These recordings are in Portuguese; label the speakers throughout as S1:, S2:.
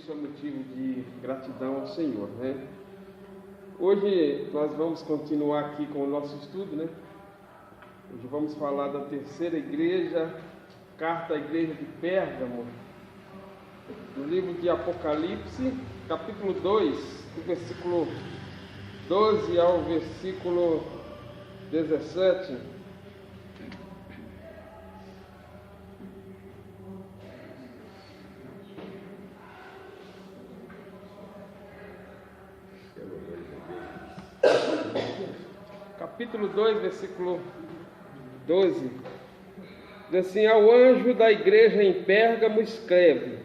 S1: isso é motivo de gratidão ao Senhor, né? Hoje nós vamos continuar aqui com o nosso estudo, né? Hoje vamos falar da terceira igreja, carta à igreja de Pérgamo, no livro de Apocalipse, capítulo 2, do versículo 12 ao versículo 17. Capítulo 2, versículo 12, diz assim: ao anjo da igreja em Pérgamo escreve: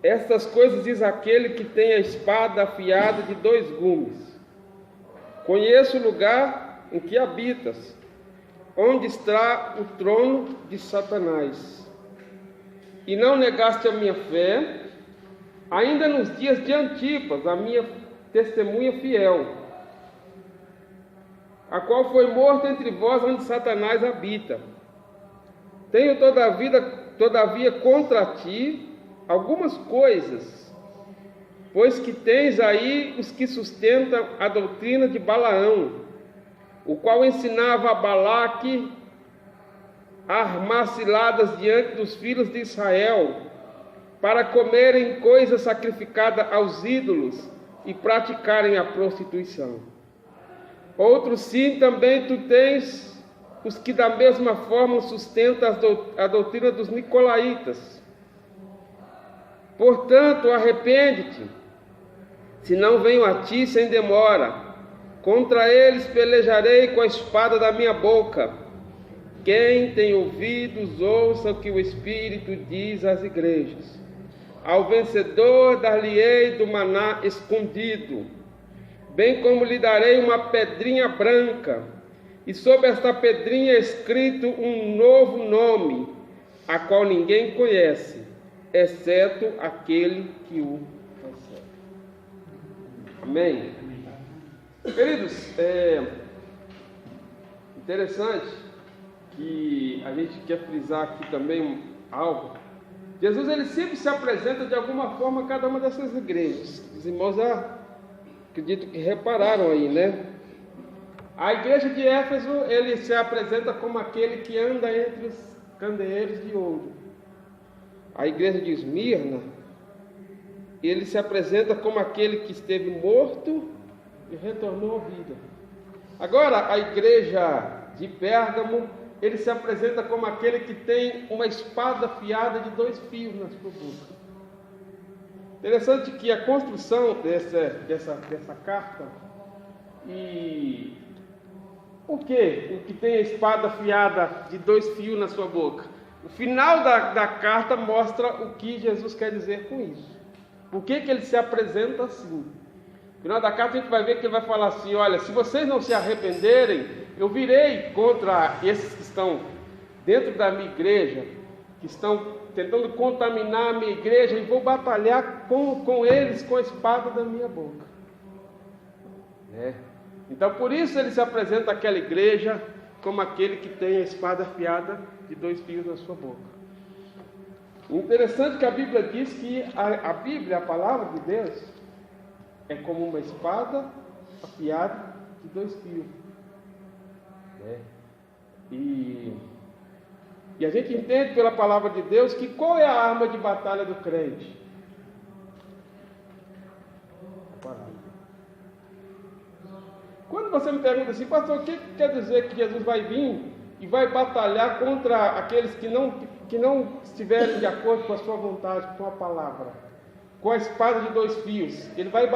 S1: estas coisas diz aquele que tem a espada afiada de 2 gumes. Conheço o lugar em que habitas, onde está o trono de Satanás, e não negaste a minha fé, ainda nos dias de Antipas, a minha testemunha fiel, a qual foi morto entre vós, onde Satanás habita. Tenho todavia contra ti algumas coisas, pois que tens aí os que sustentam a doutrina de Balaão, o qual ensinava a Balaque a armar ciladas diante dos filhos de Israel, para comerem coisas sacrificadas aos ídolos e praticarem a prostituição. Outros sim, também tu tens os que da mesma forma sustentam a doutrina dos nicolaítas. Portanto, arrepende-te, senão venho a ti sem demora. Contra eles pelejarei com a espada da minha boca. Quem tem ouvidos, ouça o que o Espírito diz às igrejas. Ao vencedor dar-lhe-ei do maná escondido, bem como lhe darei uma pedrinha branca, e sobre esta pedrinha é escrito um novo nome, a qual ninguém conhece, exceto aquele que o recebe. Amém? Queridos, é interessante que a gente quer frisar aqui também algo. Jesus, ele sempre se apresenta de alguma forma a cada uma dessas igrejas. Os irmãos já acredito que repararam aí, né? A igreja de Éfeso, ele se apresenta como aquele que anda entre os candeeiros de ouro. A igreja de Esmirna, ele se apresenta como aquele que esteve morto e retornou à vida. Agora, a igreja de Pérgamo, ele se apresenta como aquele que tem uma espada afiada de 2 fios na sua boca. Interessante que a construção dessa carta, e por que o que tem a espada afiada de 2 fios na sua boca? O final da carta mostra o que Jesus quer dizer com isso. Por que ele se apresenta assim? No final da carta a gente vai ver que ele vai falar assim: olha, se vocês não se arrependerem, eu virei contra esses que estão dentro da minha igreja, que estão tentando contaminar a minha igreja, e vou batalhar com eles com a espada da minha boca. Então por isso ele se apresenta àquela igreja como aquele que tem a espada afiada de 2 fios na sua boca. Interessante que a Bíblia diz que a Bíblia, a palavra de Deus, é como uma espada afiada de 2 fios. E a gente entende pela palavra de Deus que qual é a arma de batalha do crente? A palavra. Quando você me pergunta assim: pastor, o que quer dizer que Jesus vai vir e vai batalhar contra aqueles que não estiverem de acordo com a sua vontade, com a palavra, com a espada de 2 fios? Ele vai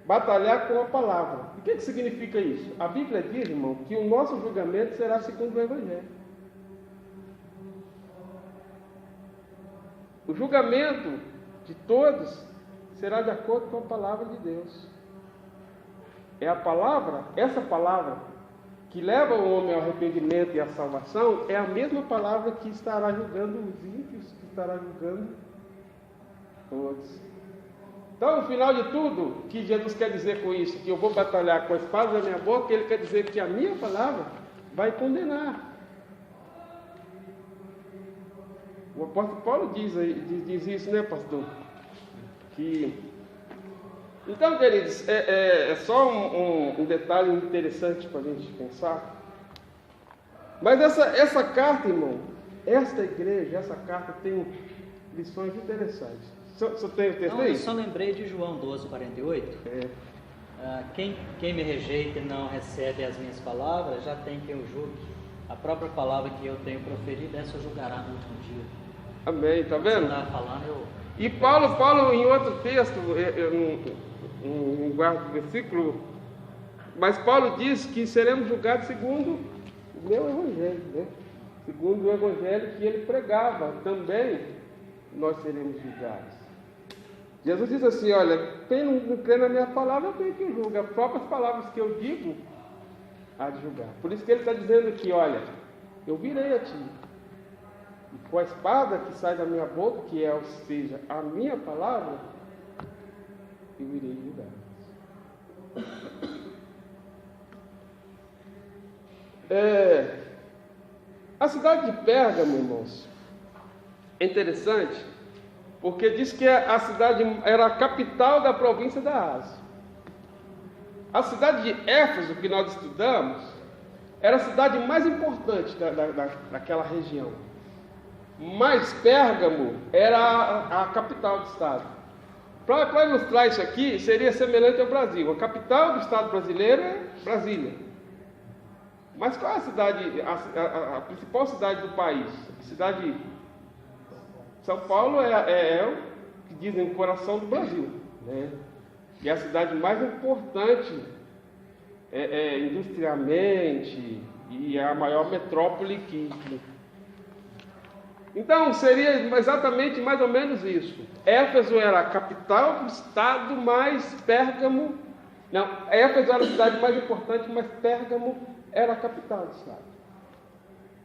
S1: batalhar com a palavra. O que significa isso? A Bíblia diz, irmão, que o nosso julgamento será segundo o Evangelho. O julgamento de todos será de acordo com a palavra de Deus. É a palavra, essa palavra, que leva o homem ao arrependimento e à salvação, é a mesma palavra que estará julgando os ímpios, que estará julgando todos. Então, no final de tudo, o que Jesus quer dizer com isso? Que eu vou batalhar com a espada da minha boca, ele quer dizer que a minha palavra vai condenar. O apóstolo Paulo diz isso, né, pastor? Então, queridos, é só um detalhe interessante para a gente pensar. Mas essa carta, irmão, esta igreja, essa carta tem lições interessantes. Só tem o texto aí?
S2: Eu só lembrei de João 12:48. Quem me rejeita e não recebe as minhas palavras, já tem quem o julgue. A própria palavra que eu tenho proferido, essa julgará no último dia.
S1: Amém, tá vendo?
S2: Você estava falando,
S1: E Paulo em outro texto, eu não guardo o versículo, mas Paulo diz que seremos julgados segundo o meu evangelho, né? Segundo o evangelho que ele pregava, também nós seremos julgados. Jesus diz assim, olha, quem não crê na minha palavra, quem que julga? As próprias palavras que eu digo, há de julgar. Por isso que ele está dizendo aqui, olha, eu virei a ti, e com a espada que sai da minha boca, que é, ou seja, a minha palavra, eu irei julgar. A cidade de Pérgamo, irmãos, é interessante, porque diz que a cidade era a capital da província da Ásia. A cidade de Éfeso, que nós estudamos, era a cidade mais importante daquela região. Mas Pérgamo era a capital do estado. Para ilustrar isso aqui, seria semelhante ao Brasil. A capital do estado brasileiro é Brasília. Mas qual é a cidade, a principal cidade do país? A cidade São Paulo é o que dizem o coração do Brasil, né? E é a cidade mais importante industrialmente e é a maior metrópole que... Então seria exatamente mais ou menos isso. Éfeso era a capital do estado, mas Pérgamo... Não, Éfeso era a cidade mais importante, mas Pérgamo era a capital do estado.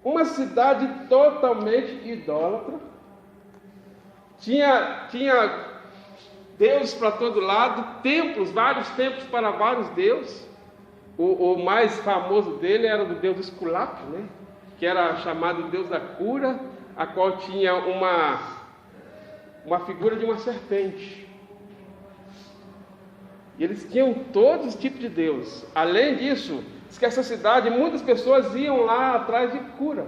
S1: Uma cidade totalmente idólatra. Tinha deuses para todo lado, templos, vários templos para vários deuses. O mais famoso dele era do deus Esculápio, né? Que era chamado Deus da cura, a qual tinha uma figura de uma serpente. E eles tinham todos os tipos de deuses. Além disso, diz que essa cidade, muitas pessoas iam lá atrás de cura.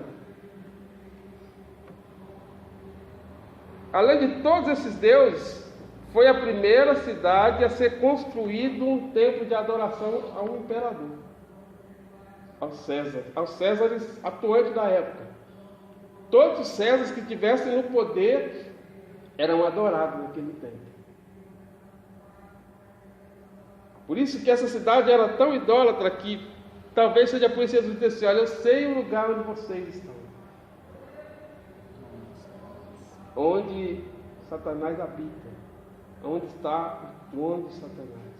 S1: Além de todos esses deuses, foi a primeira cidade a ser construído um templo de adoração ao imperador, aos Césares atuantes da época. Todos os Césares que tivessem no poder eram adorados naquele templo. Por isso que essa cidade era tão idólatra que talvez seja por isso que Jesus disse: olha, eu sei o lugar onde vocês estão, onde Satanás habita, onde está o trono de Satanás.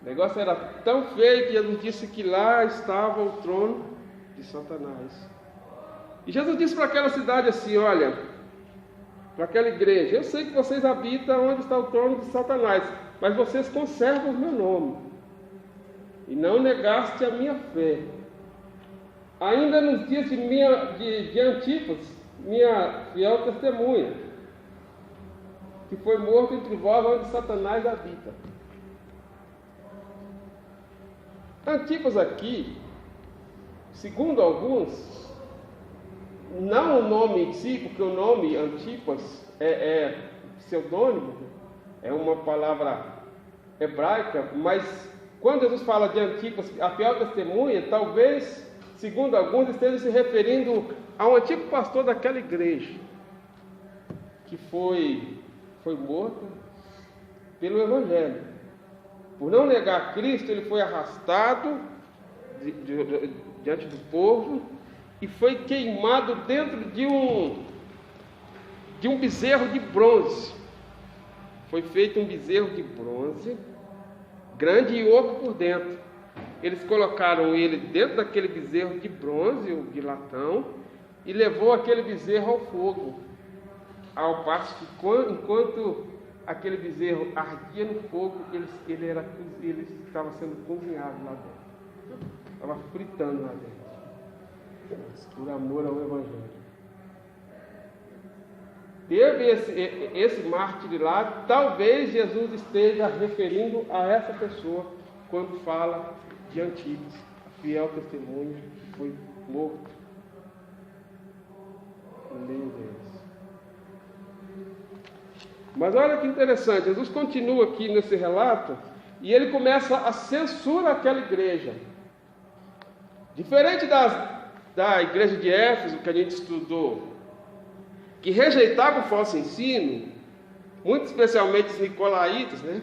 S1: O negócio era tão feio que Jesus disse que lá estava o trono de Satanás. E Jesus disse para aquela cidade assim, olha, para aquela igreja: eu sei que vocês habitam onde está o trono de Satanás, mas vocês conservam o meu nome e não negaste a minha fé. Ainda nos dias de Antipas, minha fiel testemunha, que foi morto entre vós onde Satanás habita. Antipas aqui, segundo alguns, não o nome em si, porque o nome Antipas é pseudônimo, é uma palavra hebraica, mas quando Jesus fala de Antipas, a fiel testemunha, talvez, segundo alguns, esteja se referindo a um antigo pastor daquela igreja, que foi morto pelo Evangelho. Por não negar Cristo, ele foi arrastado diante do povo e foi queimado dentro de um bezerro de bronze. Foi feito um bezerro de bronze, grande e oco por dentro. Eles colocaram ele dentro daquele bezerro de bronze ou de latão e levou aquele bezerro ao fogo. Ao passo que enquanto aquele bezerro ardia no fogo, ele estava sendo cozinhado lá dentro. Estava fritando lá dentro. Por amor ao Evangelho. teve esse mártir lá, talvez Jesus esteja referindo a essa pessoa quando fala de Antipas, a fiel testemunha que foi morto. Mas olha que interessante, Jesus continua aqui nesse relato e ele começa a censurar aquela igreja. Diferente da igreja de Éfeso que a gente estudou, que rejeitava o falso ensino, muito especialmente os nicolaítas, né?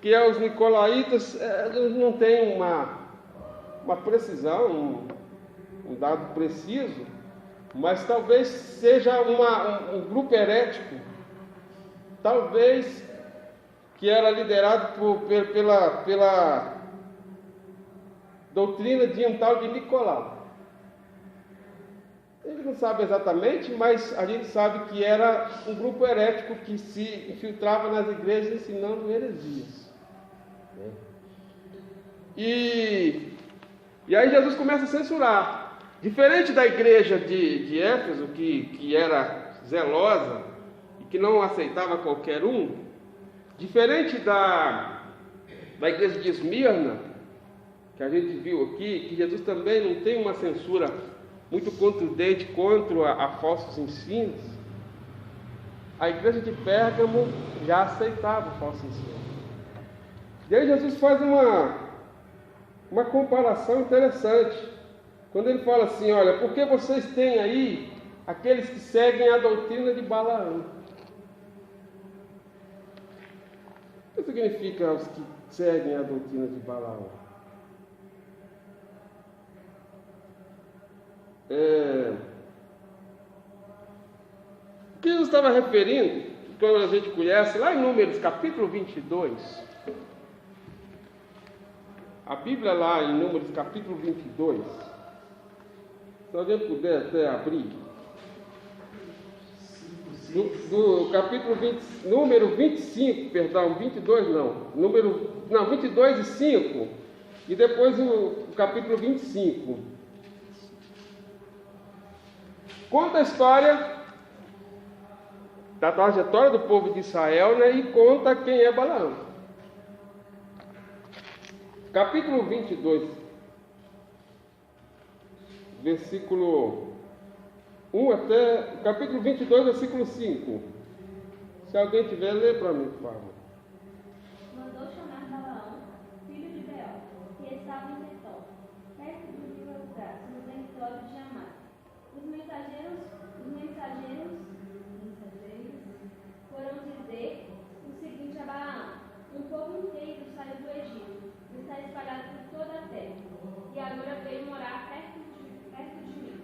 S1: Que os nicolaítas eles não têm uma precisão, um dado preciso, mas talvez seja um grupo herético, talvez que era liderado pela doutrina de um tal de Nicolau. Ele não sabe exatamente, mas a gente sabe que era um grupo herético que se infiltrava nas igrejas ensinando heresias. E aí Jesus começa a censurar. Diferente da igreja de Éfeso, que era zelosa e que não aceitava qualquer um, diferente da igreja de Esmirna, que a gente viu aqui, que Jesus também não tem uma censura muito contundente contra a falsos ensinos, a igreja de Pérgamo já aceitava o falso ensino. E aí Jesus faz uma comparação interessante, quando ele fala assim, olha, porque vocês têm aí aqueles que seguem a doutrina de Balaão. O que significa os que seguem a doutrina de Balaão? O que Jesus estava referindo, quando a gente conhece, lá em Números capítulo 22, a Bíblia lá em Números capítulo 22, se alguém puder até abrir, do capítulo 20, número 25, perdão, 22 não, 22 e 5, e depois o capítulo 25. Conta a história da trajetória do povo de Israel, né, e conta quem é Balaão. Capítulo 22, versículo 1 até... Capítulo 22, versículo 5. Se alguém tiver, lê para mim, por favor.
S3: Mandou chamar Balaão, filho de Beor, que estava em Betor, perto do rio Eufrates, no território de Amá. Os mensageiros foram dizer o seguinte a Balaão: um povo inteiro saiu do Egito, está espalhado por toda a terra, e agora veio morar perto de mim.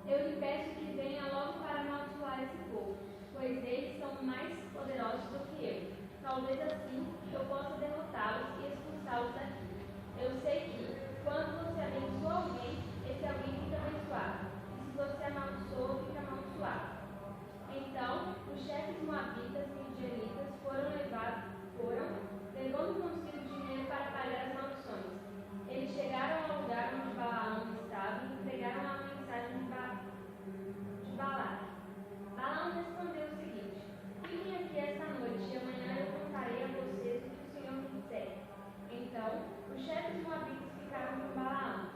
S3: Eu lhe peço que venha logo para amaldiçoar esse povo, pois eles são mais poderosos do que eu. Talvez assim eu possa derrotá-los e expulsá-los daqui. Eu sei que, quando você abençoa alguém, esse alguém fica abençoado. E se você amaldiçoa, fica amaldiçoado. Então, os chefes moabitas e midianitas levando consigo dinheiro para pagar as maldições. Eles chegaram ao lugar onde Balaão estava e entregaram a mensagem de Balaque. Balaão respondeu o seguinte: fiquem aqui esta noite e amanhã eu contarei a vocês o que o Senhor me disser. Então, os chefes moabitas ficaram com Balaão.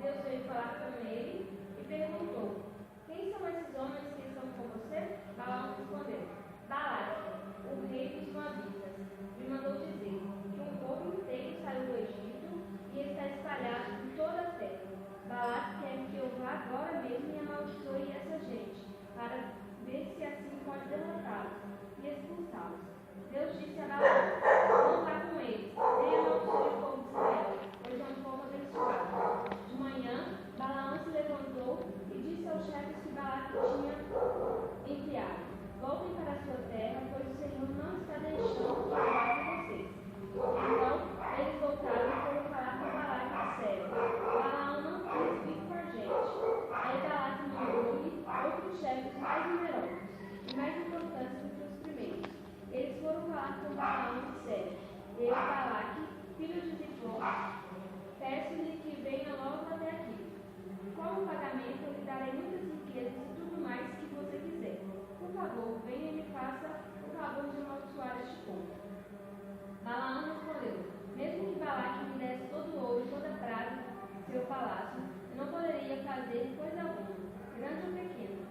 S3: Deus veio falar com ele e perguntou: quem são esses homens que estão com você? Balaão respondeu: Balaque, o rei dos moabitas, me mandou dizer que um povo inteiro saiu do Egito e está espalhado por toda a terra. Balaque quer que eu vá agora mesmo e amaldiçoe essa gente, para ver se assim pode derrotá-los e expulsá-los. Deus disse a Balaão: não vá com eles, nem amaldiçoe o povo de Israel, pois é um povo abençoado. De manhã, Balaão se levantou e disse aos chefes que Balaque tinha enviado: voltem para a sua terra, pois o Senhor não está deixando falar com vocês. Então, eles voltaram e foram falar com Balaque de sério. Balaão não quis vir com a gente. Aí Balaque mandou-lhe outros chefes mais numerosos e mais importantes do que os primeiros. Eles foram falar com Balaão de sério.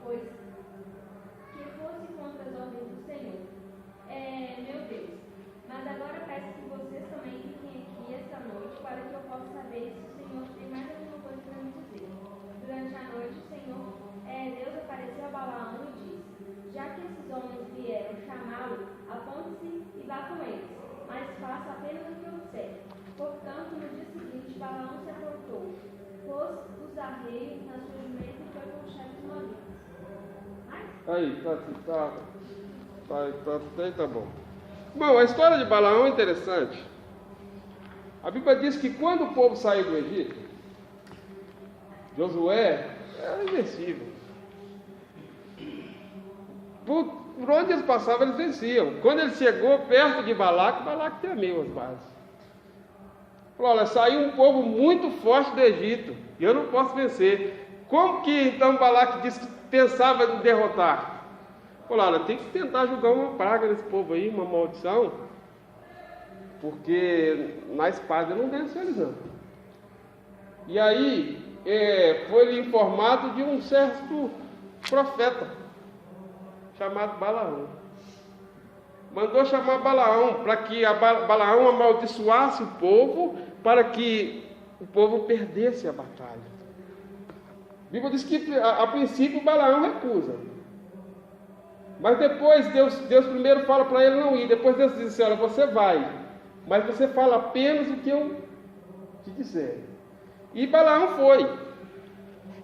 S3: pois que fosse contra as ordens do Senhor, meu Deus. Mas agora peço que vocês também fiquem aqui esta noite, para que eu possa saber se o Senhor tem mais alguma coisa para me dizer. Durante a noite, o Senhor, Deus apareceu a Balaão e disse: já que esses homens vieram chamá-lo, aponte-se e vá com eles, mas faça apenas o que eu disser. Portanto, no dia seguinte, Balaão se aportou, pôs os arreios na sua jumenta e foi com os chefes moabitas.
S1: Tá bom. Bom, a história de Balaão é interessante. A Bíblia diz que quando o povo saiu do Egito, Josué era invencível. Por onde eles passavam, eles venciam. Quando ele chegou perto de Balaque tremeu as bases. Falou: olha, saiu um povo muito forte do Egito, e eu não posso vencer. Como que então Balaque disse que pensava em derrotar? Falou: olha, tem que tentar jogar uma praga nesse povo aí, uma maldição, porque na espada não vence eles não. E aí foi-lhe informado de um certo profeta chamado Balaão. Mandou chamar Balaão para que Balaão amaldiçoasse o povo, para que o povo perdesse a batalha. A Bíblia diz que a princípio Balaão recusa, mas depois Deus primeiro fala para ele não ir. Depois Deus diz assim: olha, você vai, mas você fala apenas o que eu te disser. E Balaão foi.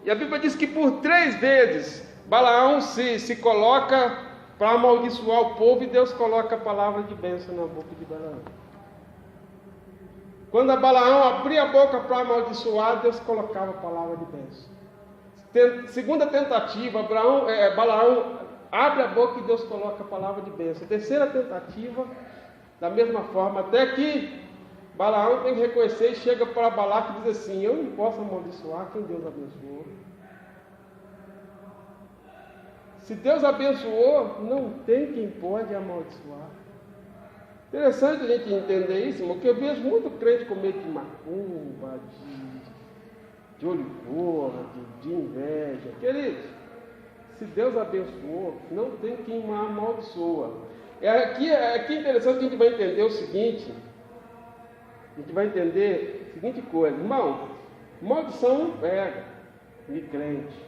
S1: E a Bíblia diz que por 3 vezes Balaão se coloca para amaldiçoar o povo, e Deus coloca a palavra de bênção na boca de Balaão. Quando a Balaão abria a boca para amaldiçoar, Deus colocava a palavra de bênção. Segunda tentativa, Balaão abre a boca e Deus coloca a palavra de bênção. Terceira tentativa, da mesma forma, até que Balaão tem que reconhecer e chega para Balaque e diz assim: eu não posso amaldiçoar quem Deus abençoou. Se Deus abençoou, não tem quem pode amaldiçoar. Interessante a gente entender isso, porque eu vejo muito crente com medo de macumba, de olho gordo, de inveja. Queridos, se Deus abençoou, não tem quem amaldiçoa. Aqui é interessante que a gente vai entender o seguinte. A gente vai entender a seguinte coisa: irmão, maldição não pega de crente.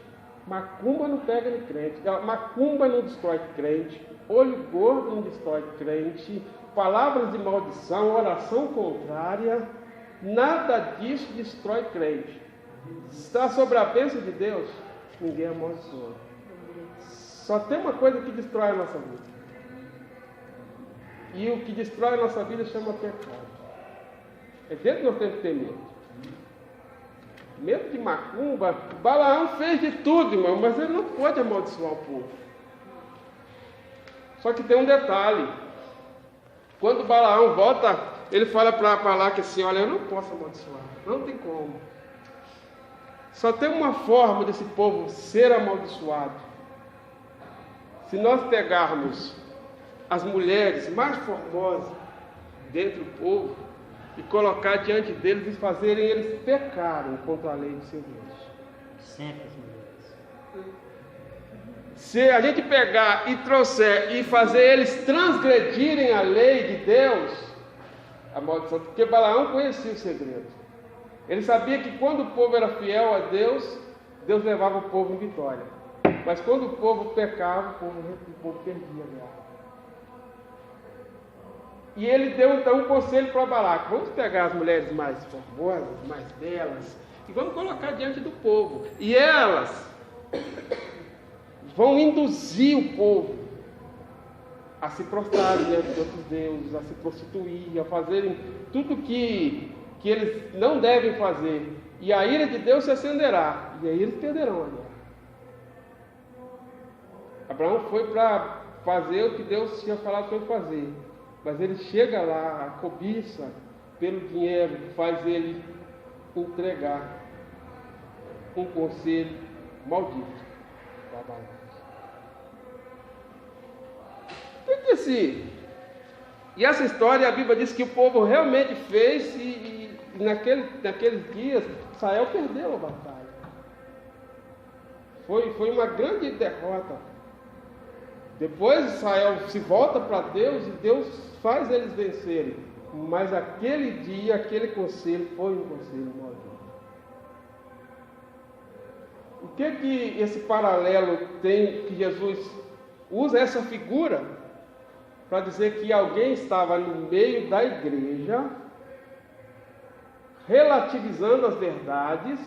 S1: Macumba não pega no crente, macumba não destrói crente, olho gordo não destrói crente, palavras de maldição, oração contrária, nada disso destrói crente. Está sobre a bênção de Deus, ninguém amaldiçoa. Só tem uma coisa que destrói a nossa vida, e o que destrói a nossa vida chama pecado. É dentro que nós temos que ter medo. Medo de macumba. Balaão fez de tudo, irmão, mas ele não pode amaldiçoar o povo. Só que tem um detalhe: quando Balaão volta, ele fala para Balaque assim: olha, eu não posso amaldiçoar, não tem como. Só tem uma forma desse povo ser amaldiçoado: se nós pegarmos as mulheres mais formosas dentro do povo e colocar diante deles e fazerem eles pecarem contra a lei de seu Deus.
S2: Sempre as mulheres.
S1: Se a gente pegar e trouxer e fazer eles transgredirem a lei de Deus, a maldição, porque Balaão conhecia o segredo. Ele sabia que quando o povo era fiel a Deus, Deus levava o povo em vitória. Mas quando o povo pecava, o povo perdia a guerra. E ele deu então um conselho para Balaque: vamos pegar as mulheres mais formosas, mais belas, e vamos colocar diante do povo. E elas vão induzir o povo a se prostrarem diante de outros deuses, a se prostituir, a fazerem tudo que eles não devem fazer. E a ira de Deus se acenderá, e aí eles perderão a guerra. Abraão foi para fazer o que Deus tinha falado para ele fazer. Mas ele chega lá, a cobiça pelo dinheiro faz ele entregar um conselho maldito para Balaque. E essa história, a Bíblia diz que o povo realmente fez, e naqueles dias Israel perdeu a batalha. Foi uma grande derrota. Depois Israel se volta para Deus e Deus faz eles vencerem. Mas aquele dia, aquele conselho foi um conselho maldito. O que esse paralelo tem, que Jesus usa essa figura para dizer que alguém estava no meio da igreja, relativizando as verdades,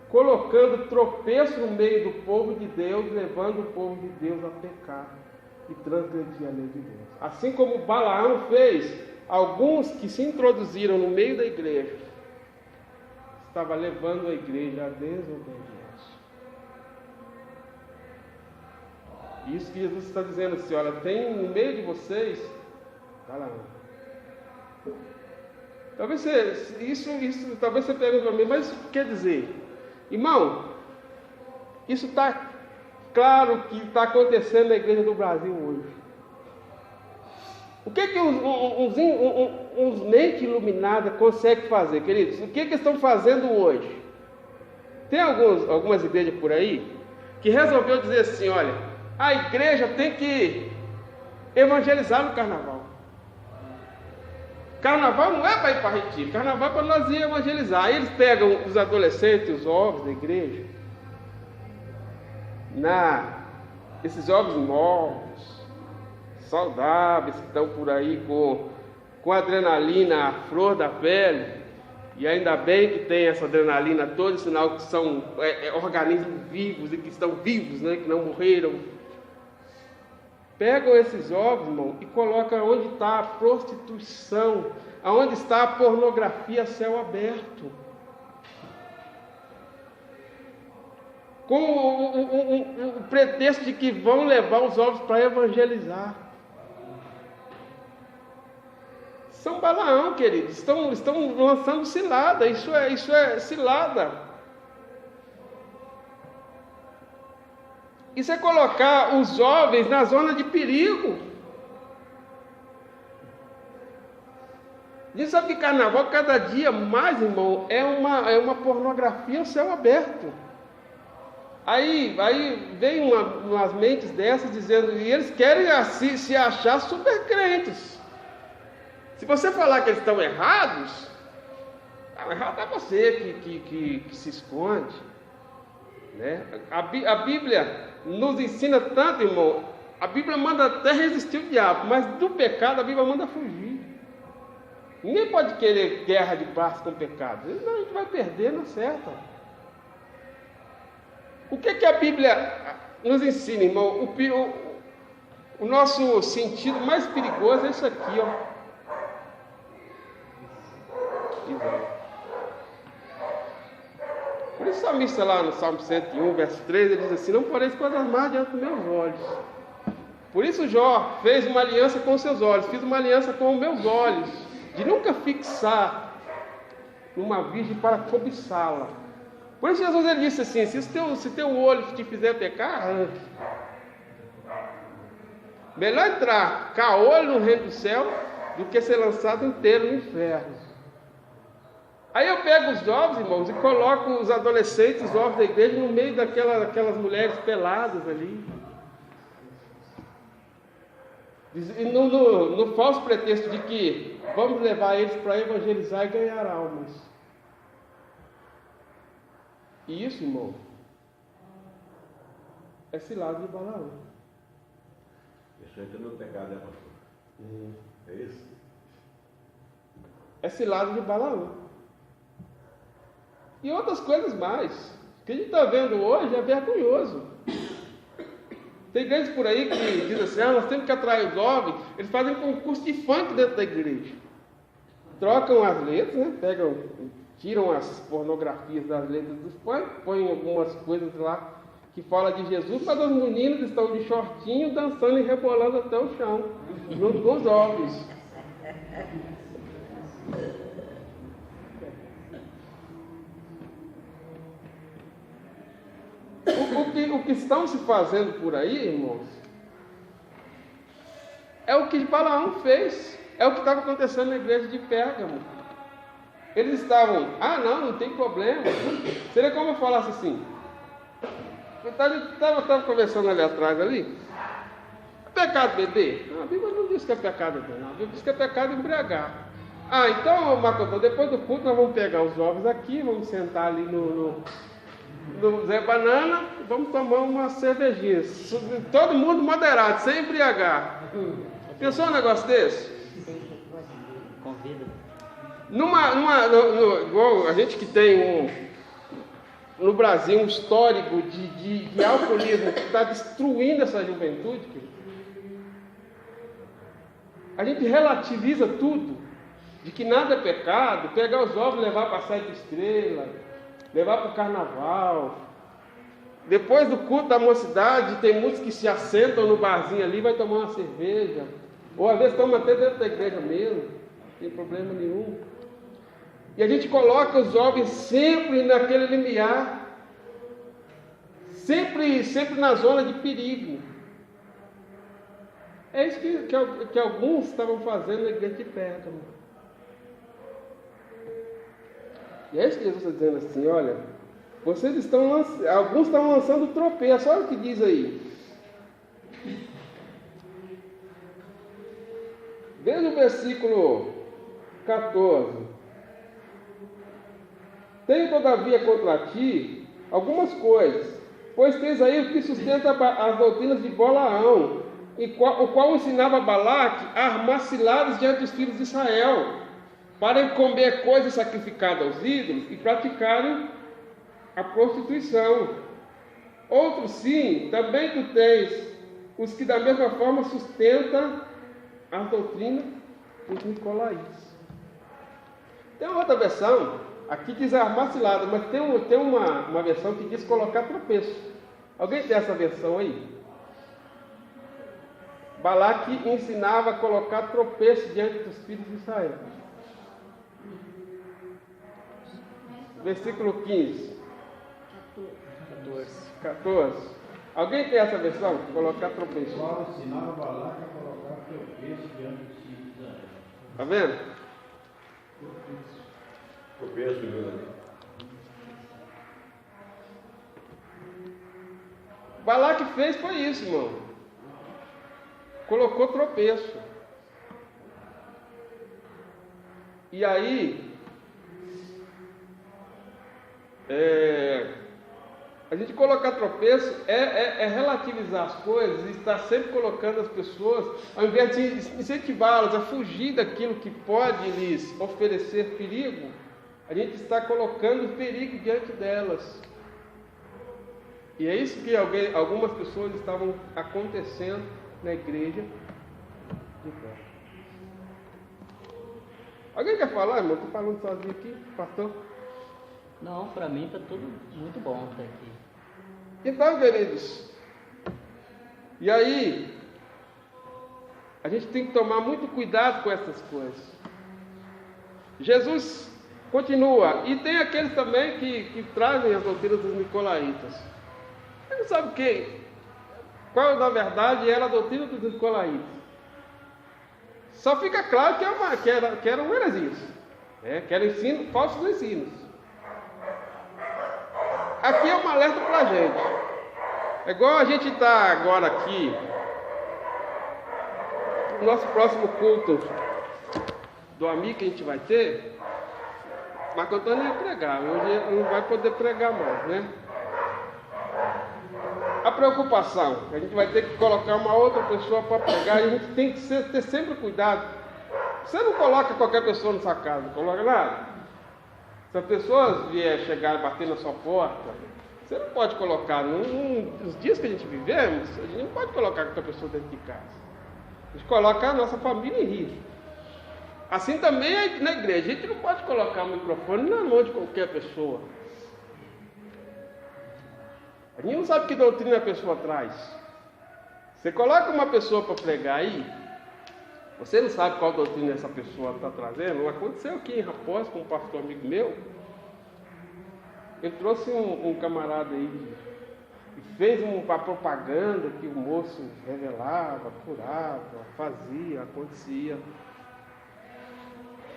S1: colocando tropeço no meio do povo de Deus, levando o povo de Deus a pecar e transgredir a lei de Deus. Assim como Balaão fez, alguns que se introduziram no meio da igreja, estava levando a igreja à desobediência. Isso que Jesus está dizendo assim, olha, tem no meio de vocês Balaão. Talvez talvez você pergunte para mim, mas isso quer dizer? Irmão, isso está claro que está acontecendo na igreja do Brasil hoje. O que uns mentes iluminadas conseguem fazer, queridos? O que estão fazendo hoje? Tem algumas igrejas por aí que resolveu dizer assim, olha, a igreja tem que evangelizar no carnaval. Carnaval não é para ir para retiro, carnaval é para nós ir evangelizar. Aí eles pegam os adolescentes, os jovens da igreja, esses jovens novos, saudáveis, que estão por aí com adrenalina à flor da pele, e ainda bem que tem essa adrenalina toda, sinal que são organismos vivos e que estão vivos, né, que não morreram. Pegam esses jovens, irmão, e colocam onde está a prostituição, aonde está a pornografia a céu aberto. Com o pretexto de que vão levar os jovens para evangelizar. São Balaão, queridos, estão lançando cilada, isso é cilada. Isso é colocar os jovens na zona de perigo. A gente sabe que carnaval, cada dia mais, irmão, é uma pornografia ao céu aberto. Aí vem umas mentes dessas dizendo, e eles querem se achar super crentes. Se você falar que eles estão errados, errado é você que se esconde. Né? A Bíblia nos ensina tanto, irmão. A Bíblia manda até resistir o diabo, mas do pecado a Bíblia manda fugir. Ninguém pode querer guerra de braço com o pecado. Não, a gente vai perder, não é certo. O que a Bíblia nos ensina, irmão? O nosso sentido mais perigoso é isso aqui, ó. Por isso o salmista lá no Salmo 101, verso 3, ele diz assim, não poreis coisas más diante dos meus olhos. Por isso Jó fez uma aliança com os seus olhos, fiz uma aliança com os meus olhos, de nunca fixar numa virgem para cobiçá-la. Por isso Jesus ele disse assim, se teu olho te fizer pecar, arranque. Melhor entrar caolho no reino do céu do que ser lançado inteiro no inferno. Aí eu pego os jovens, irmãos, e coloco os adolescentes, os jovens da igreja, no meio daquelas mulheres peladas ali. E no falso pretexto de que vamos levar eles para evangelizar e ganhar almas. E isso, irmão, é cilada de Balaão.
S4: Isso entra no pecado, né, pastor? É isso?
S1: É cilada de Balaão. E outras coisas mais. O que a gente está vendo hoje é vergonhoso. Tem igrejas por aí que dizem assim, nós temos que atrair os jovens. Eles fazem concurso de funk dentro da igreja. Trocam as letras, né? Tiram as pornografias das letras dos funk, põem algumas coisas lá que falam de Jesus, mas os meninos estão de shortinho, dançando e rebolando até o chão, junto com os jovens. O que estão se fazendo por aí, irmãos, é o que Balaão fez, é o que estava acontecendo na igreja de Pérgamo. Eles estavam, não tem problema. Seria como eu falasse assim, Estava conversando ali atrás ali. É pecado beber? Não, a Bíblia não diz que é pecado beber, não. A Bíblia diz que é pecado embriagar. Ah, então, Marco Antônio, depois do culto nós vamos pegar os ovos aqui, vamos sentar ali no Zé Banana e vamos tomar uma cervejinha. Todo mundo moderado, sem embriagar. Pensou um negócio desse?
S2: Convida.
S1: Igual a gente que tem no Brasil um histórico de alcoolismo que está destruindo essa juventude, a gente relativiza tudo, de que nada é pecado, pegar os ovos, levar para a Sete Estrelas, levar para o carnaval. Depois do culto da mocidade, tem muitos que se assentam no barzinho ali, vai tomar uma cerveja, ou às vezes tomam até dentro da igreja mesmo, não tem problema nenhum. E a gente coloca os jovens sempre naquele limiar, sempre na zona de perigo. É isso que alguns estavam fazendo na igreja de Pérgamo. E é isso que Jesus está dizendo assim, olha, alguns estão lançando tropeço, olha o que diz aí. Veja o versículo 14. Tenho todavia contra ti algumas coisas, pois tens aí o que sustenta as doutrinas de Balaão, o qual ensinava Balaque a armar ciladas diante dos filhos de Israel, para comer coisas sacrificadas aos ídolos e praticarem a prostituição. Outros sim, também tu tens os que da mesma forma sustentam as doutrinas dos nicolaítas. Tem outra versão, aqui diz armar cilada, mas tem uma versão que diz colocar tropeço. Alguém tem essa versão aí? Balaque ensinava a colocar tropeço diante dos filhos de Israel. Versículo 15. 14. Alguém tem essa versão? Colocar tropeço.
S4: Paulo ensinava Balaque a colocar tropeço diante dos filhos de Israel.
S1: Está vendo?
S4: Tropeço, viu?
S1: Balaque fez foi isso, irmão. Colocou tropeço. E aí, a gente colocar tropeço é relativizar as coisas e estar sempre colocando as pessoas, ao invés de incentivá-las a fugir daquilo que pode lhes oferecer perigo, a gente está colocando perigo diante delas. E é isso que algumas pessoas estavam acontecendo na igreja de Pérgamo. Alguém quer falar, irmão? Estou falando sozinho aqui, pastor.
S2: Não, para mim está tudo muito bom até aqui.
S1: Então, queridos, e aí, a gente tem que tomar muito cuidado com essas coisas. Jesus continua, e tem aqueles também que trazem as doutrinas dos nicolaítas. Ele não sabe qual na verdade era a doutrina dos nicolaítas. Só fica claro que eram heresias, que eram falsos ensinos. Aqui é um alerta para a gente. É igual a gente está agora aqui, no nosso próximo culto do amigo que a gente vai ter, Marco Antônio ia pregar, hoje não vai poder pregar mais, né? A preocupação, a gente vai ter que colocar uma outra pessoa para pregar, e a gente tem que ter sempre cuidado. Você não coloca qualquer pessoa na sua casa, não coloca nada. Se a pessoa vier chegar e bater na sua porta, você não pode colocar, nos dias que a gente vivemos, a gente não pode colocar qualquer pessoa dentro de casa. A gente coloca a nossa família em risco. Assim também na igreja, a gente não pode colocar o microfone na mão de qualquer pessoa. A gente não sabe que doutrina a pessoa traz. Você coloca uma pessoa para pregar aí, você não sabe qual doutrina essa pessoa está trazendo. Aconteceu aqui em Raposa com um pastor amigo meu. Ele trouxe um camarada aí e fez uma propaganda que o moço revelava, curava, fazia, acontecia.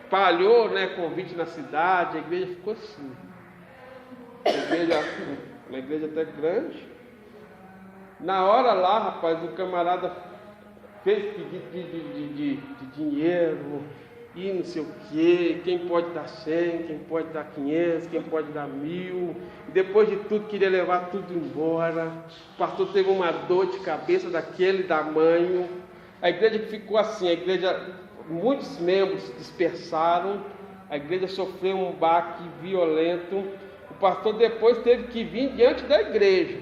S1: Espalhou, convite na cidade, a igreja ficou assim. A igreja até grande, Na hora lá, rapaz, o camarada fez pedido de dinheiro, e não sei o quê, quem pode dar 100, quem pode dar 500, quem pode dar 1000, e depois de tudo queria levar tudo embora. O pastor teve uma dor de cabeça daquele tamanho, a igreja ficou assim, muitos membros se dispersaram, a igreja sofreu um baque violento. O pastor depois teve que vir diante da igreja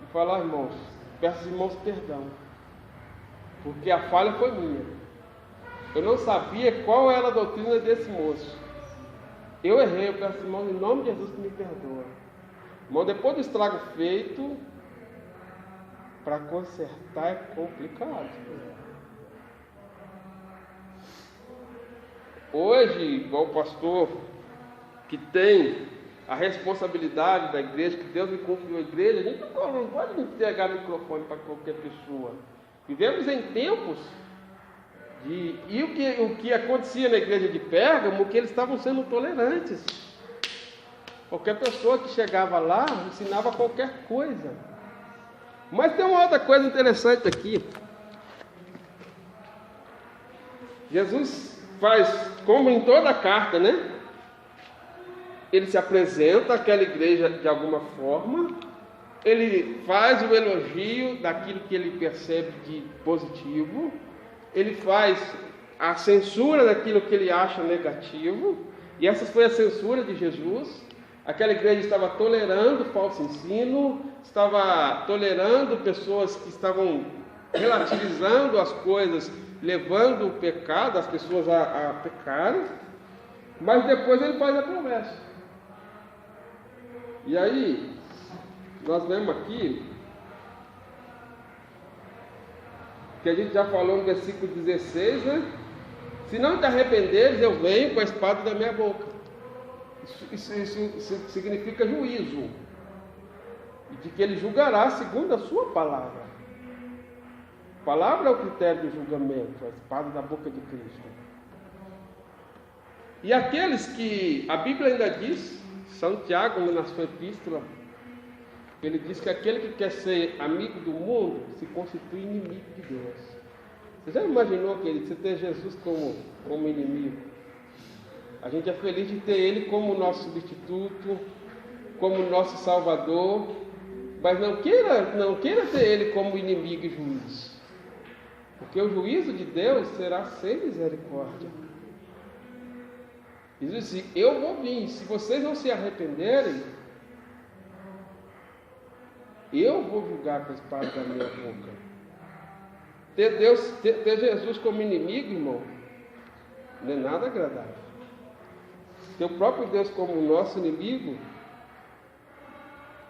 S1: e falar: irmãos, peço aos irmãos perdão, porque a falha foi minha. Eu não sabia qual era a doutrina desse moço. Eu errei, eu peço, irmão, em nome de Jesus, que me perdoa. Irmão, depois do estrago feito, para consertar é complicado. Hoje, igual o pastor que tem a responsabilidade da igreja, que Deus me confiou a igreja, a gente não pode entregar microfone para qualquer pessoa. Vivemos em tempos e o que acontecia na igreja de Pérgamo, que eles estavam sendo tolerantes. Qualquer pessoa que chegava lá ensinava qualquer coisa. Mas tem uma outra coisa interessante aqui. Jesus faz, como em toda a carta, né? Ele se apresenta àquela igreja de alguma forma, ele faz o elogio daquilo que ele percebe de positivo, ele faz a censura daquilo que ele acha negativo, e essa foi a censura de Jesus. Aquela igreja estava tolerando falso ensino, estava tolerando pessoas que estavam relativizando as coisas, levando o pecado, as pessoas a pecarem, mas depois ele faz a promessa. E aí, nós vemos aqui, que a gente já falou no versículo 16, né? Se não te arrependeres, eu venho com a espada da minha boca. Isso significa juízo, e de que ele julgará segundo a sua palavra. A palavra é o critério do julgamento, a espada da boca de Cristo. E aqueles que, a Bíblia ainda diz, São Tiago, na sua epístola, ele diz que aquele que quer ser amigo do mundo se constitui inimigo de Deus. Você já imaginou, querido, você ter Jesus como inimigo? A gente é feliz de ter Ele como nosso substituto, como nosso Salvador, mas não queira ter Ele como inimigo e juiz, porque o juízo de Deus será sem misericórdia. Diz assim: eu vou vir, se vocês não se arrependerem, eu vou julgar com a espada da minha boca. Ter Jesus como inimigo, irmão, não é nada agradável. Ter o próprio Deus como nosso inimigo.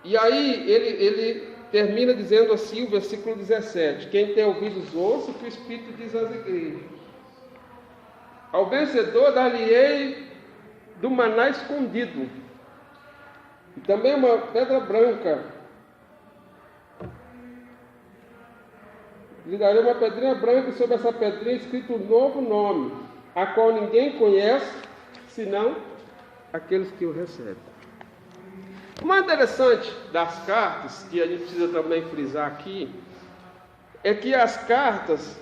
S1: E aí ele termina dizendo assim, o versículo 17: quem tem ouvidos ouça o que o Espírito diz às igrejas. Ao vencedor dar-lhe-ei do maná escondido, e também uma pedra branca. Lhe darei uma pedrinha branca, e sobre essa pedrinha escrito um novo nome, a qual ninguém conhece, senão aqueles que o recebem. O mais interessante das cartas, que a gente precisa também frisar aqui, é que as cartas,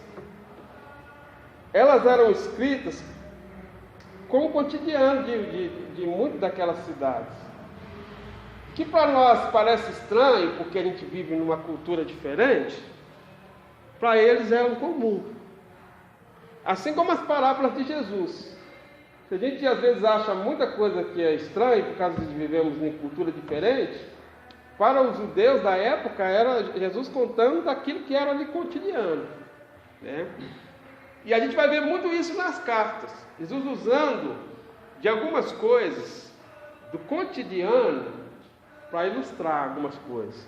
S1: elas eram escritas com o cotidiano de muitas daquelas cidades, que para nós parece estranho, porque a gente vive numa cultura diferente, para eles eram comum. Assim como as parábolas de Jesus. Se a gente às vezes acha muita coisa que é estranha, por causa de vivemos em cultura diferente, para os judeus da época era Jesus contando daquilo que era ali cotidiano, né? E a gente vai ver muito isso nas cartas. Jesus usando de algumas coisas do cotidiano para ilustrar algumas coisas.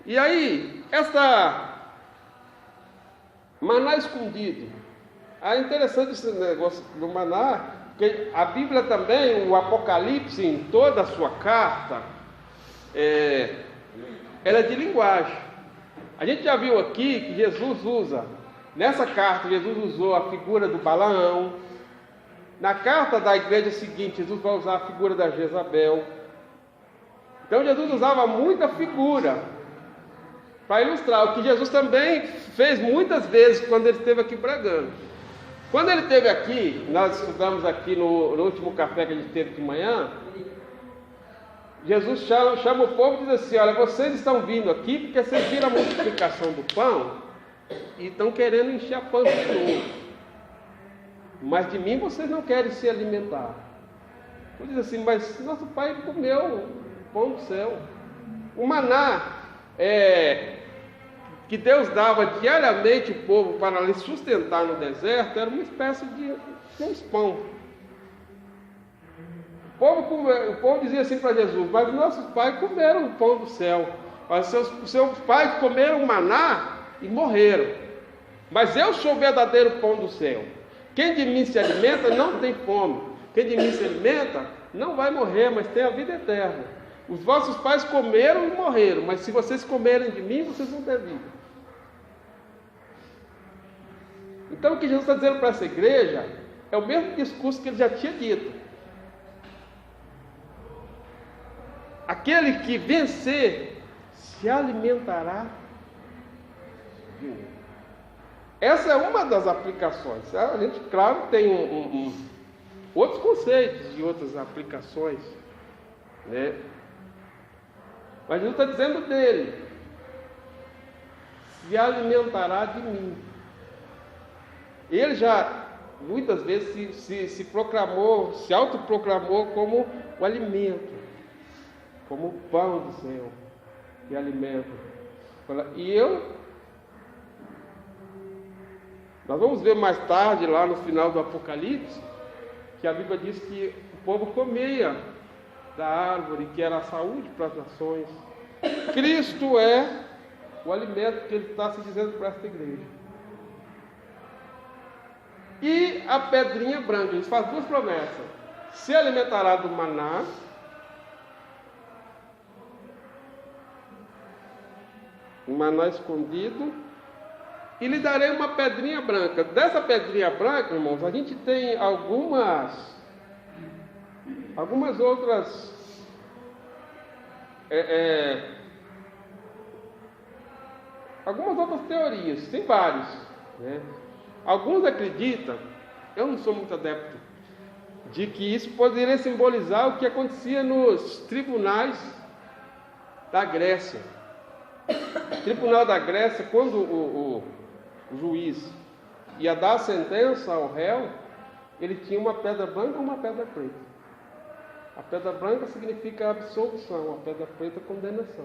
S1: E aí, essa maná escondido. É interessante esse negócio do maná, porque a Bíblia também, o Apocalipse, em toda a sua carta, ela é de linguagem. A gente já viu aqui que Jesus usa, nessa carta, Jesus usou a figura do Balaão. Na carta da igreja seguinte, Jesus vai usar a figura da Jezabel. Então Jesus usava muita figura para ilustrar o que Jesus também fez muitas vezes quando ele esteve aqui pregando. Quando ele esteve aqui, nós estudamos aqui no último café que a gente teve de manhã, Jesus chama o povo e diz assim: olha, vocês estão vindo aqui porque vocês viram a multiplicação do pão e estão querendo encher a pança de novo. Mas de mim vocês não querem se alimentar. Ele diz assim: mas nosso pai comeu o pão do céu. O maná que Deus dava diariamente ao povo para lhe sustentar no deserto era uma espécie de uns pão. O povo dizia assim para Jesus: mas nossos pais comeram o pão do céu. Os seus pais comeram maná e morreram. Mas eu sou o verdadeiro pão do céu. Quem de mim se alimenta não tem fome. Quem de mim se alimenta não vai morrer, mas tem a vida eterna. Os vossos pais comeram e morreram, mas se vocês comerem de mim, vocês vão ter vida. Então o que Jesus está dizendo para essa igreja é o mesmo discurso que ele já tinha dito. Aquele que vencer se alimentará de mim. Essa é uma das aplicações. A gente, claro, tem outros conceitos e outras aplicações, né? Mas Jesus está dizendo dele: se alimentará de mim. Ele já muitas vezes se proclamou, se autoproclamou como o alimento, como o pão do Senhor, e alimento. Nós vamos ver mais tarde, lá no final do Apocalipse, que a Bíblia diz que o povo comia da árvore, que era a saúde para as nações. Cristo é o alimento que ele está se dizendo para esta igreja. E a pedrinha branca, ele faz duas promessas: se alimentará do maná, um maná escondido, e lhe darei uma pedrinha branca. Dessa pedrinha branca, irmãos, a gente tem algumas outras algumas outras teorias, tem vários, né? Alguns acreditam, eu não sou muito adepto, de que isso poderia simbolizar o que acontecia nos tribunais da Grécia. O tribunal da Grécia, quando o juiz ia dar a sentença ao réu, ele tinha uma pedra branca ou uma pedra preta. A pedra branca significa absolvição, a pedra preta condenação.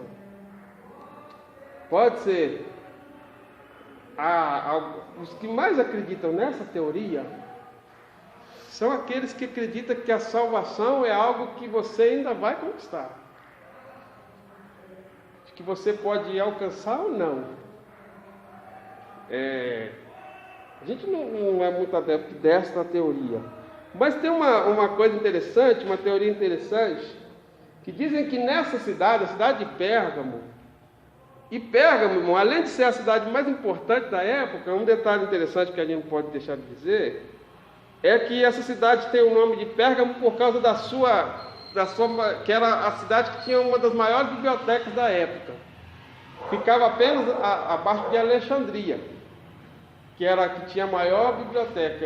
S1: Pode ser. Os que mais acreditam nessa teoria são aqueles que acreditam que a salvação é algo que você ainda vai conquistar, que você pode alcançar ou não. A gente não é muito adepto desta teoria, mas tem uma coisa interessante, uma teoria interessante, que dizem que nessa cidade, a cidade de Pérgamo, e Pérgamo, além de ser a cidade mais importante da época, um detalhe interessante que a gente não pode deixar de dizer, é que essa cidade tem o nome de Pérgamo por causa que era a cidade que tinha uma das maiores bibliotecas da época. Ficava apenas abaixo de Alexandria, que tinha a maior biblioteca.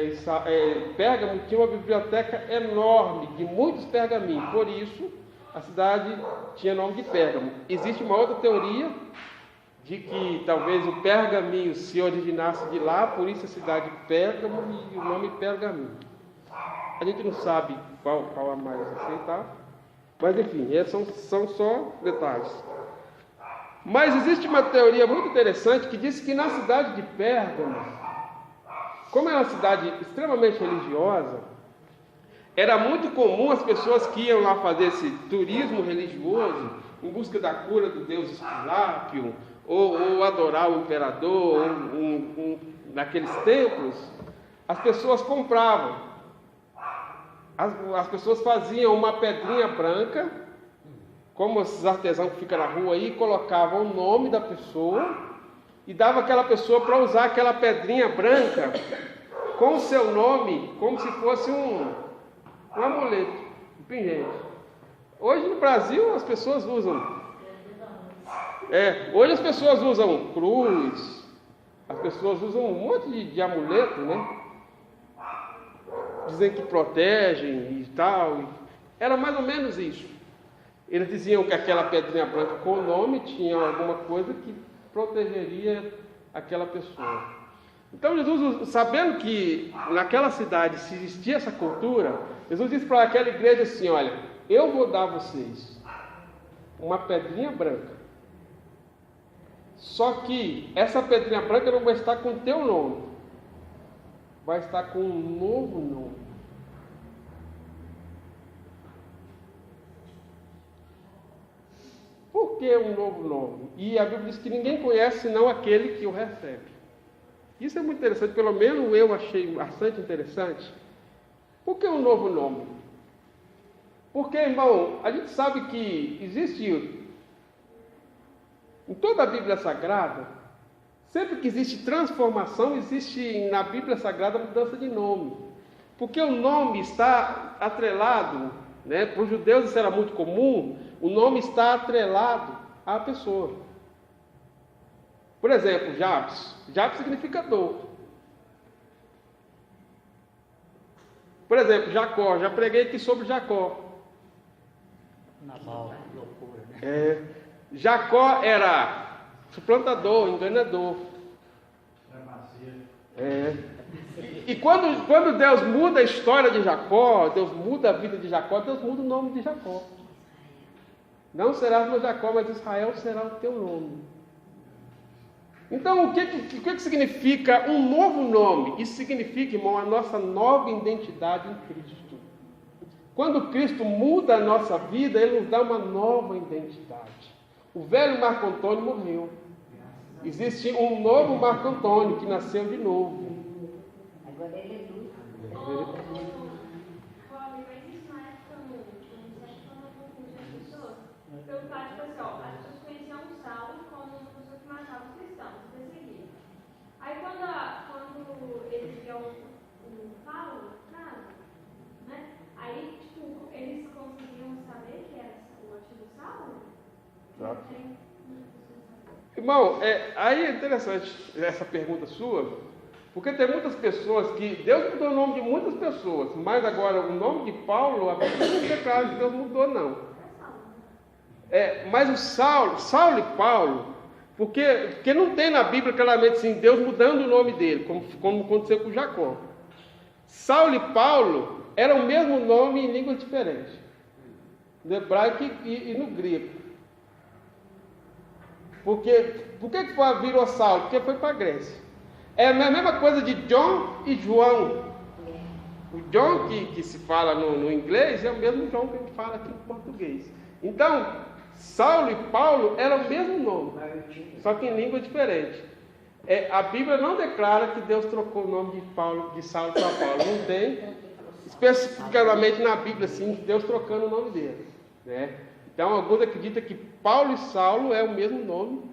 S1: Pérgamo tinha uma biblioteca enorme, de muitos pergaminhos, por isso a cidade tinha nome de Pérgamo. Existe uma outra teoria de que talvez o pergaminho se originasse de lá, por isso a cidade de Pérgamo e o nome Pergaminho. A gente não sabe qual a mais aceitar, mas enfim, esses são só detalhes. Mas existe uma teoria muito interessante que diz que na cidade de Pérgamo, como é uma cidade extremamente religiosa, era muito comum as pessoas que iam lá fazer esse turismo religioso em busca da cura do deus Esculápio, ou adorar o imperador, naqueles templos, as pessoas compravam. As pessoas faziam uma pedrinha branca, como esses artesãos que ficam na rua aí, colocavam o nome da pessoa e dava aquela pessoa para usar aquela pedrinha branca com o seu nome, como se fosse um amuleto, um pingente. Hoje no Brasil as pessoas usam Hoje as pessoas usam cruz, as pessoas usam um monte de amuleto, né? Dizem que protegem e tal. Era mais ou menos isso. Eles diziam que aquela pedrinha branca com o nome tinha alguma coisa que protegeria aquela pessoa. Então Jesus, sabendo que naquela cidade se existia essa cultura, Jesus disse para aquela igreja assim: olha, eu vou dar a vocês uma pedrinha branca. Só que essa pedrinha branca não vai estar com o teu nome, vai estar com um novo nome. Por que um novo nome? E a Bíblia diz que ninguém conhece senão aquele que o recebe. Isso é muito interessante, pelo menos eu achei bastante interessante. Por que um novo nome? Porque, irmão, a gente sabe que existe, em toda a Bíblia Sagrada, sempre que existe transformação, existe na Bíblia Sagrada mudança de nome. Porque o nome está atrelado, né? Para os judeus isso era muito comum, o nome está atrelado à pessoa. Por exemplo, Jabes. Jabes significa dor. Por exemplo, Jacó. Já preguei aqui sobre Jacó.
S2: Nabal, loucura, né?
S1: Jacó era suplantador, enganador. E quando Deus muda a história de Jacó, Deus muda a vida de Jacó, Deus muda o nome de Jacó. Não serás meu Jacó, mas Israel será o teu nome. Então, o que significa um novo nome? Isso significa, irmão, a nossa nova identidade em Cristo. Quando Cristo muda a nossa vida, Ele nos dá uma nova identidade. O velho Marco Antônio morreu. Existe um novo Marco Antônio que nasceu de novo.
S5: Agora ele é luz.
S3: Mas isso na época as pessoas, pelo fato pessoal, as pessoas conheciam o Saulo como uma pessoa que matava os cristãos, perseguia. Aí quando eles viam o Paulo, né? Aí, eles conseguiam saber que era o antigo Saulo?
S1: Irmão, aí é interessante essa pergunta sua, porque tem muitas pessoas que Deus mudou o nome de muitas pessoas, mas agora o nome de Paulo, a Bíblia não declara que Deus mudou, não. Mas o Saulo e Paulo, porque não tem na Bíblia claramente assim, Deus mudando o nome dele, como aconteceu com Jacó. Saulo e Paulo eram o mesmo nome em línguas diferentes, no hebraico e no grego. Por que virou Saulo? Porque foi para a Grécia. É a mesma coisa de John e João. O John que se fala no inglês é o mesmo João que a gente fala aqui em português. Então, Saulo e Paulo eram o mesmo nome, só que em língua diferente. A Bíblia não declara que Deus trocou o nome de Saulo para Paulo. Não tem especificamente na Bíblia assim, Deus trocando o nome dele, né? Então, alguns acreditam que Paulo e Saulo é o mesmo nome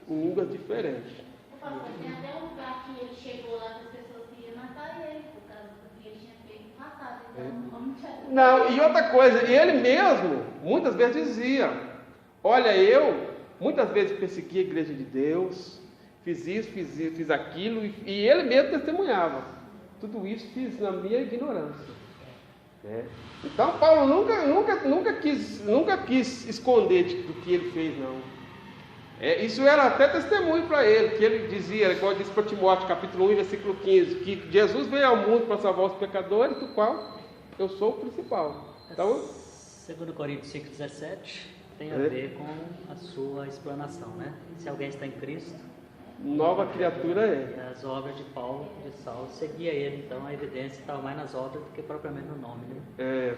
S1: em línguas diferentes.
S5: Tem até um lugar que ele chegou lá que as pessoas queriam matar ele, por causa do que ele tinha feito no passado. Então,
S1: não, e outra coisa, ele mesmo, muitas vezes dizia, olha, eu muitas vezes persegui a igreja de Deus, fiz isso, fiz aquilo, e ele mesmo testemunhava. Tudo isso fiz na minha ignorância. Então Paulo nunca quis esconder do que ele fez, não. Isso era até testemunho para ele, que ele dizia, igual disse para Timóteo, capítulo 1, versículo 15, que Jesus veio ao mundo para salvar os pecadores, do qual eu sou o principal. Então,
S2: 2 Coríntios 5,17 tem a ver com a sua explanação, né? Se alguém está em Cristo,
S1: nova criatura é.
S2: As obras de Paulo, de Saulo, seguia ele, então a evidência estava mais nas obras do que propriamente no nome, né?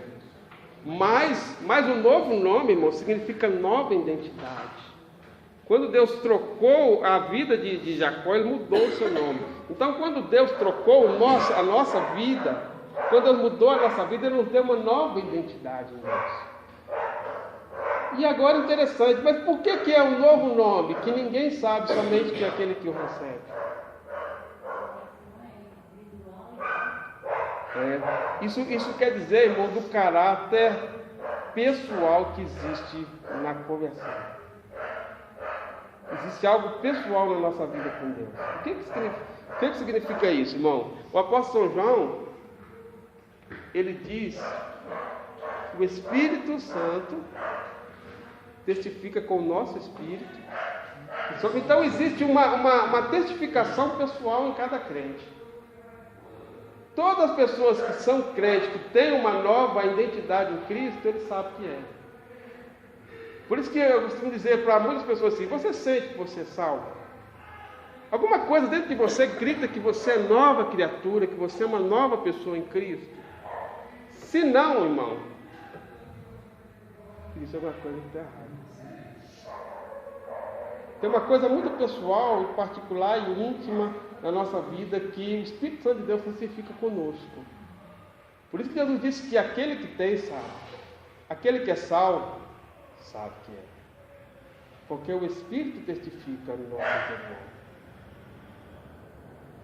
S1: Mas o novo nome, irmão, significa nova identidade. Quando Deus trocou a vida de Jacó, Ele mudou o seu nome. Então, quando Deus trocou a nossa vida, quando Deus mudou a nossa vida, Ele nos deu uma nova identidade em nós. E agora interessante, mas por que é um novo nome que ninguém sabe, somente que é aquele que o recebe? Isso quer dizer, irmão, do caráter pessoal que existe na conversão. Existe algo pessoal na nossa vida com Deus. O que significa isso, irmão? O apóstolo São João, ele diz que o Espírito Santo testifica com o nosso espírito. Então existe uma testificação pessoal em cada crente. Todas as pessoas que são crentes, que têm uma nova identidade em Cristo, eles sabem o que é. Por isso que eu costumo dizer para muitas pessoas assim: você sente que você é salvo? Alguma coisa dentro de você grita que você é nova criatura, que você é uma nova pessoa em Cristo? Se não, irmão, isso é uma coisa que está errada. Tem uma coisa muito pessoal, e particular e íntima na nossa vida, que o Espírito Santo de Deus testifica conosco. Por isso que Jesus disse que aquele que tem sabe, aquele que é salvo sabe que é, porque o Espírito testifica no nosso interior.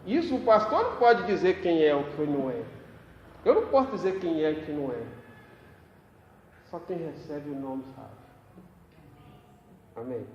S1: Isso o pastor não pode dizer quem é ou quem não é. Eu não posso dizer quem é e quem não é. Só quem recebe o nome sabe. Amém.